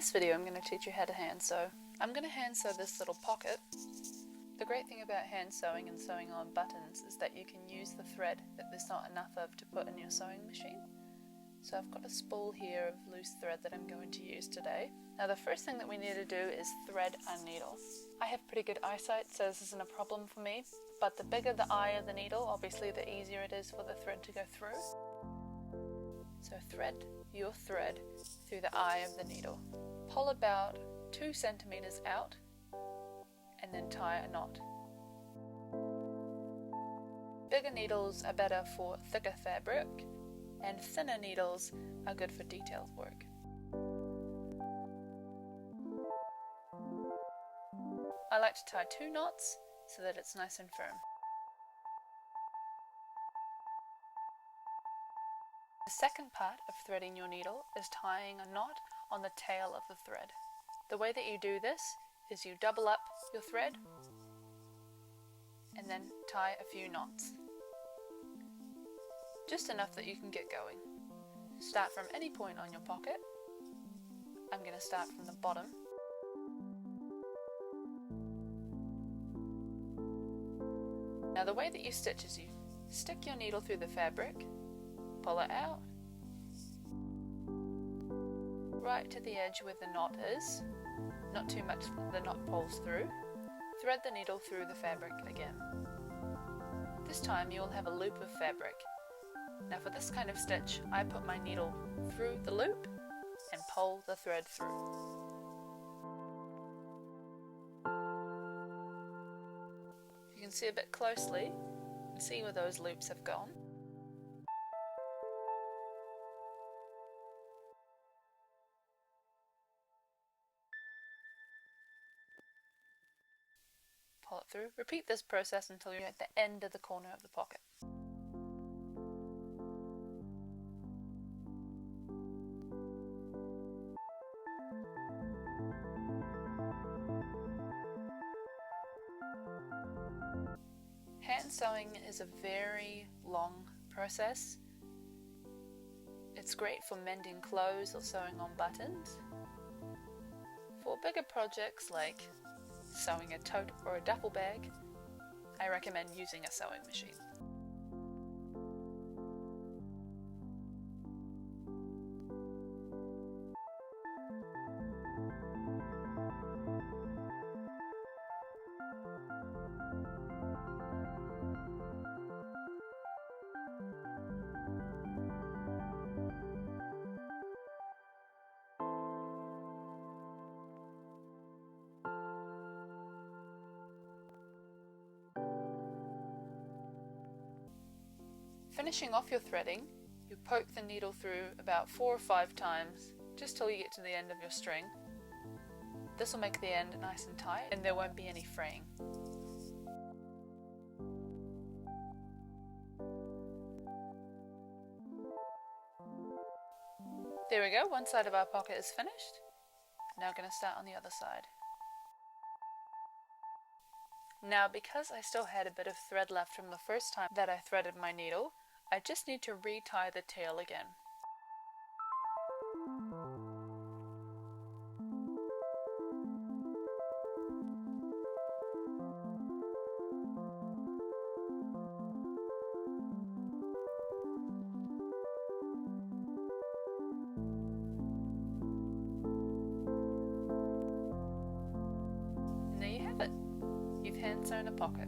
this video I'm going to teach you how to hand sew. I'm going to hand sew this little pocket. The great thing about hand sewing and sewing on buttons is that you can use the thread that there's not enough of to put in your sewing machine. So I've got a spool here of loose thread that I'm going to use today. Now the first thing that we need to do is thread a needle. I have pretty good eyesight, so this isn't a problem for me, but the bigger the eye of the needle, obviously the easier it is for the thread to go through. So thread your thread through the eye of the needle. Pull about 2 centimeters out and then tie a knot. Bigger needles are better for thicker fabric, and thinner needles are good for detailed work. I like to tie 2 knots so that it's nice and firm. The second part of threading your needle is tying a knot on the tail of the thread. The way that you do this is you double up your thread and then tie a few knots. Just enough that you can get going. Start from any point on your pocket. I'm going to start from the bottom. Now the way that you stitch is you stick your needle through the fabric, pull it out, right to the edge where the knot is, not too much the knot pulls through, thread the needle through the fabric again. This time you will have a loop of fabric. Now for this kind of stitch, I put my needle through the loop and pull the thread through. You can see a bit closely and see where those loops have gone. Pull it through. Repeat this process until you're at the end of the corner of the pocket. Hand sewing is a very long process. It's great for mending clothes or sewing on buttons. For bigger projects like sewing a tote or a duffel bag, I recommend using a sewing machine. Finishing off your threading, you poke the needle through about 4 or 5 times, just till you get to the end of your string. This will make the end nice and tight and there won't be any fraying. There we go, one side of our pocket is finished. Now we're going to start on the other side. Now because I still had a bit of thread left from the first time that I threaded my needle, I just need to retie the tail again. And there you have it. You've hand sewn a pocket.